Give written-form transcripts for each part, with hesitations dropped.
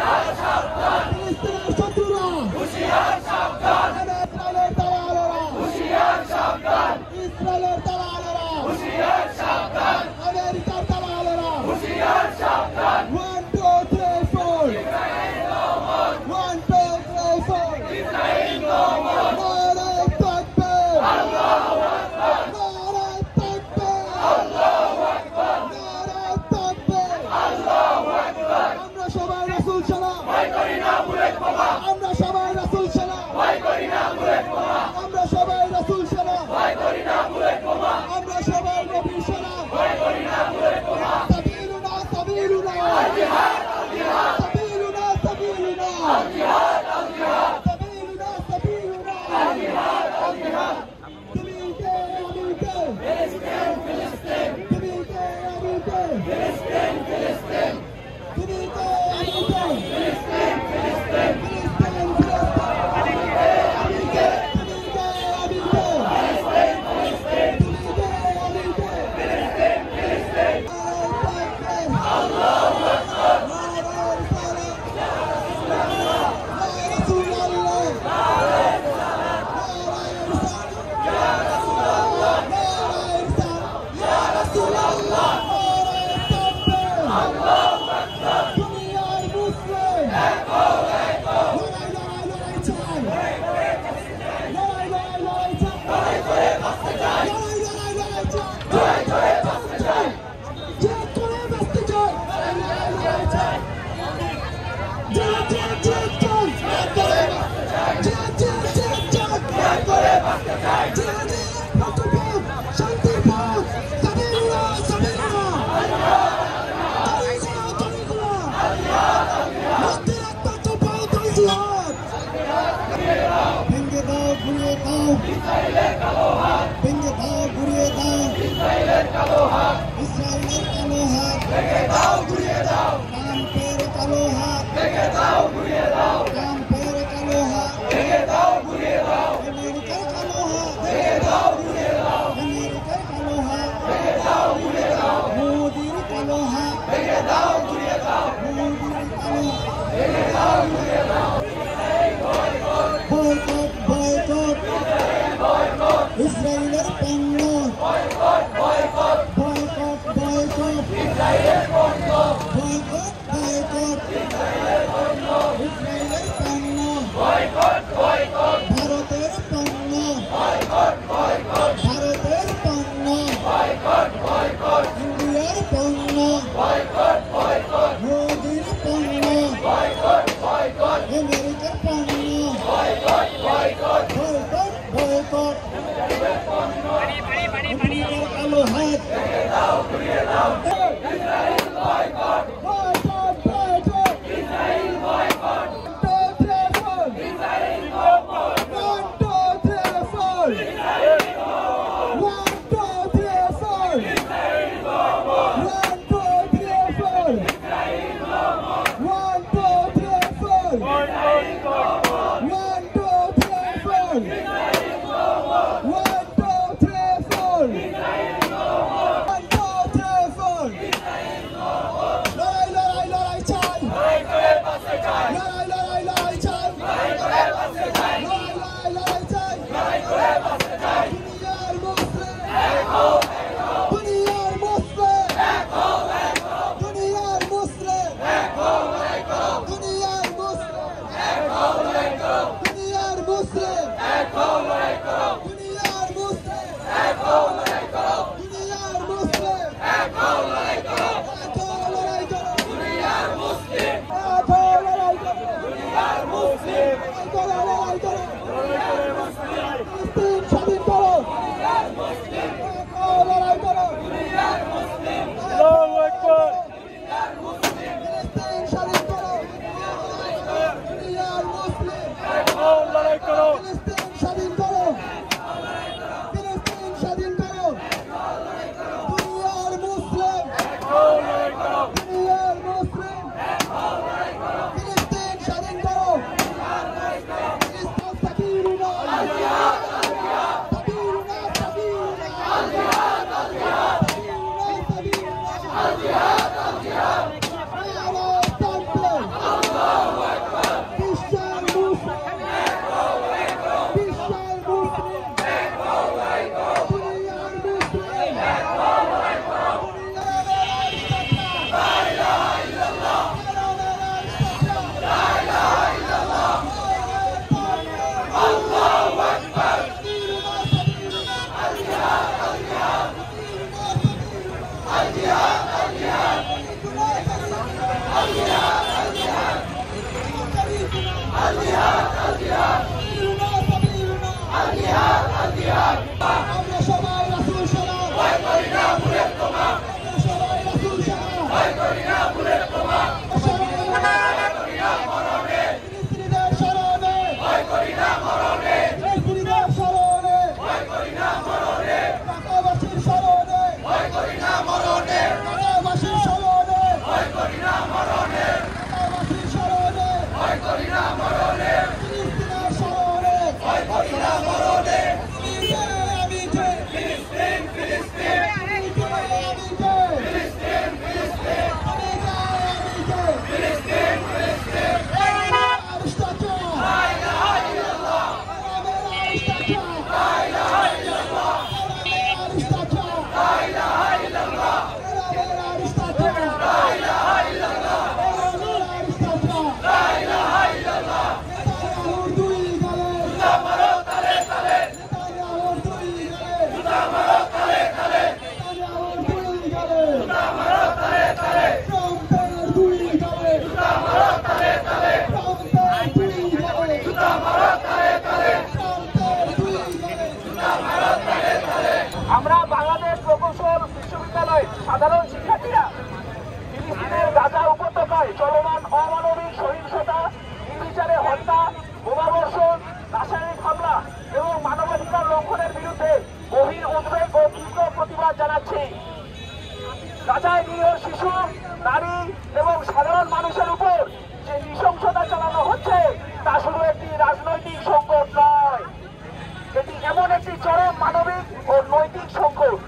ফিলিস্তিনের শত্রুরা ইসরায়েলের দালালেরা ইসরায়েলের দালালেরা আমেরিকার দালালেরা 1 2 3 4 1 2 3 4 নারে তাকবীর আল্লাহু আকবার নারে তাকবীর আল্লাহু আকবার নারে তাকবীর আল্লাহু আকবার আমরা সবাই রাসূল সালাম ভয় করি না বুলেট বোমা আমরা সবাই রাসূল সালাম ভয় করি না বুলেট বোমা আমরা সবাই রাসূল সালাম ভয় করি না বুলেট বোমা আমরা সবাই নবী সালাম ভয় করি না বুলেট বোমা সাবিলুনা সাবিলুনা আল জিহাদ সাবিলুনা সাবিলুনা আল জিহাদ সাবিলুনা সাবিলুনা আল জিহাদ তুমি কে আমি কে ফিলিস্তিন ফিলিস্তিন তুমি কে আমি কে ফিলিস্তিন ফিলিস্তিন তুমি কে আমি কে ফিলিস্তিন ফিলিস্তিন ফিলিস্তিন আমি কে তুমি কে আমি কে ফিলিস্তিন ফিলিস্তিন তুমি কে আমি কে ফিলিস্তিন ফিলিস্তিন আল্লাহু আকবার ভেঙে দাও ঘুরিয়ে দাও ইসরায়েলের কালো হাত ভেঙে দাও ঘুরিয়ে দাও ইসরায়েলের কালো হাত ইসরায়েলের কালো হাত ভেঙে দাও ঘুরিয়ে দাও ট্রাম্পের কালো হাত ভেঙে দাও ঘুরিয়ে দাও ট্রাম্পের কালো হাত ভেঙে দাও ঘুরিয়ে দাও আমেরিকার কালো হাত ভেঙে দাও ঘুরিয়ে দাও আমেরিকার কালো হাত ভেঙে দাও ঘুরিয়ে দাও মোদির কালো হাত ভেঙে দাও ঘুরিয়ে দাও মোদির কালো হাত ভেঙে দাও ঘুরিয়ে দাও বয়কট বয়কট ইসরায়েলের পণ্য বয়কট বয়কট বয়কট বয়কট ইসরায়েলের পণ্য বয়কট বয়কট ইসরায়েলের পণ্য ইসরায়েলের পণ্য বয়কট বয়কট ভারতের পণ্য বয়কট বয়কট ভারতের পণ্য বয়কট বয়কট ইন্ডিয়ার পণ্য বয়কট বয়কট মোদির পণ্য বয়কট বয়কট আমেরিকার পণ্য বয়কট বয়কট বয়কট বয়কট আমেরিকার কালো হাত ভেঙে দাও ঘুরিয়ে দাও Israel boycott boycott boycott Israel boycott 1 2 3 4 Israel boycott 1 2 3 4 Israel boycott 1 2 3 4 Israel boycott 1 2 3 4 Israel boycott 1 2 3 4 Israel boycott 1 2 3 4 Israel boycott 1 2 3 4 Israel boycott লড়াই লড়াই লড়াই চাই লড়াই করে বাঁচতে চাই লড়াই লড়াই লড়াই চাই লড়াই করে বাঁচতে চাই লড়াই লড়াই লড়াই চাই লড়াই করে বাঁচতে চাই দুনিয়ার মুসলিম এক হও দুনিয়ার মুসলিম এক হও দুনিয়ার মুসলিম এক হও দুনিয়ার মুসলিম এক হও দুনিয়ার মুসলিম এক হও দুনিয়ার মুসলিম এক হও দুনিয়ার মুসলিম এক হও লড়াই করো লড়াই করো দুনিয়ার মুসলিম এক হও লড়াই করো দুনিয়ার মুসলিম এক হও লড়াই করো ফিলিস্তিন স্বাধীন করো দুনিয়ার মুসলিম এক হও লড়াই করো দুনিয়ার মুসলিম আল্লাহু আকবার দুনিয়ার মুসলিম ফিলিস্তিন স্বাধীন করো দুনিয়ার মুসলিম এক হও লড়াই করো ফিলিস্তিন স্বাধীন করো ফিলিস্তিন স্বাধীন করো দুনিয়ার মুসলিম এক হও লড়াই করো দুনিয়ার মুসলিম এক হও লড়াই করো ফিলিস্তিন স্বাধীন করো ফিলিস্তিন সাবিলুনা আল জিহাদ সাবিলুনা সাবিলুনা আল জিহাদ সাবিলুনা সাবিলুনা আল জিহাদ নারে তাকবীর আল্লাহু ফিলিস্তিনিদের স্মরণে ফিলিস্তিনিদের স্মরণে ঢাকাবাসীর স্মরণে ঢাকাবাসীর স্মরণে ঢাকাবাসীর স্মরণে ফিলিস্তিনের স্মরণে আমি যে আমরা বাংলাদেশ প্রকৌশল বিশ্ববিদ্যালয়ের সাধারণ শিক্ষার্থীরা ফিলিস্তিনের গাজা উপত্যকায় চলমান অমানবিক সহিংসতা, নির্বিচারে হত্যা, বোমাবর্ষণ, রাসায়নিক হামলা এবং মানবাধিকার লঙ্ঘনের বিরুদ্ধে গভীর উদ্বেগ ও তীব্র প্রতিবাদ জানাচ্ছি। গাজায় নিরীহ শিশু, নারী এবং সাধারণ মানুষের উপর যে নৃশংসতা চালানো হচ্ছে তা শুধু একটি রাজনৈতিক সংকট নয়, এটি এমন একটি চরম মানবিক ও নৈতিক সংকট।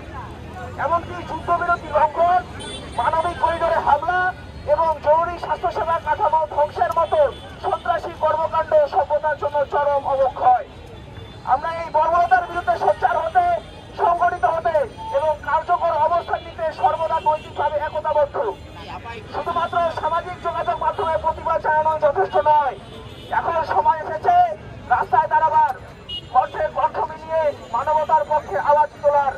এমনকি যুদ্ধবিরতি লঙ্ঘন, মানবিক করিডোরে হামলা এবং জরুরি স্বাস্থ্যসেবা কাঠামো ধ্বংসের মতো সন্ত্রাসী কর্মকাণ্ড সভ্যতার জন্য চরম অবক্ষয়। আমরা এই বর্বরতার বিরুদ্ধে সোচ্চার হতে, সংগঠিত হতে এবং কার্যকর অবস্থান নিতে সর্বদা নৈতিকভাবে একতাবদ্ধ। শুধুমাত্র সামাজিক যোগাযোগ মাধ্যমে প্রতিবাদ জানানো যথেষ্ট নয়, এখন সময় এসেছে রাস্তায় দাঁড়াবার, কণ্ঠের কণ্ঠ মিলিয়ে মানবতার পক্ষে আওয়াজ তোলার।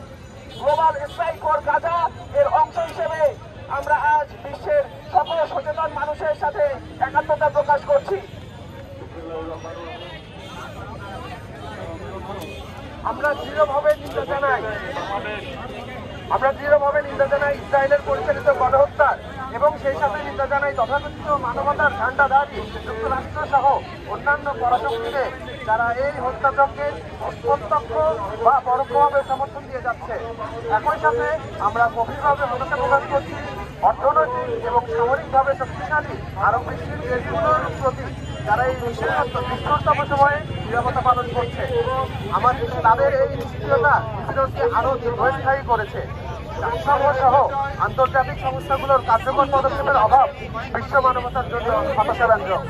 গ্লোবাল স্ট্রাইক ফর গাজা এর অংশ হিসেবে আমরা আজ বিশ্বের সকল সচেতন মানুষের সাথে একাত্মতা প্রকাশ করছি। আমরা দৃঢ়ভাবে নিন্দা জানাই ইসরায়েলের পরিচালিত গণহত্যার এবং সেই সাথে নিন্দা জানাই তথাকথিত মানবতার ঝান্ডাধারী যুক্তরাষ্ট্র সহ অন্যান্য পরাশক্তিকে যারা এই হত্যাযজ্ঞের প্রত্যক্ষ বা পরোক্ষভাবে সমর্থন দিয়ে যাচ্ছে। একই সাথে আমরা গভীরভাবে হতাশা প্রকাশ করছি অর্থনৈতিক এবং সামরিকভাবে শক্তিশালী আরব বিশ্বের দেশগুলোর প্রতি যারা এই নিষ্ঠুরতম সময়ে নিরাপত্তা পালন করছে। তাদের এই নিষ্ক্রিয়তা বিরোধকে আরো দীর্ঘস্থায়ী করেছে। জাতিসংঘ সহ আন্তর্জাতিক সংস্থাগুলোর কার্যকর পদক্ষেপের অভাব বিশ্ব মানবতার জন্য হতাশাব্যঞ্জক।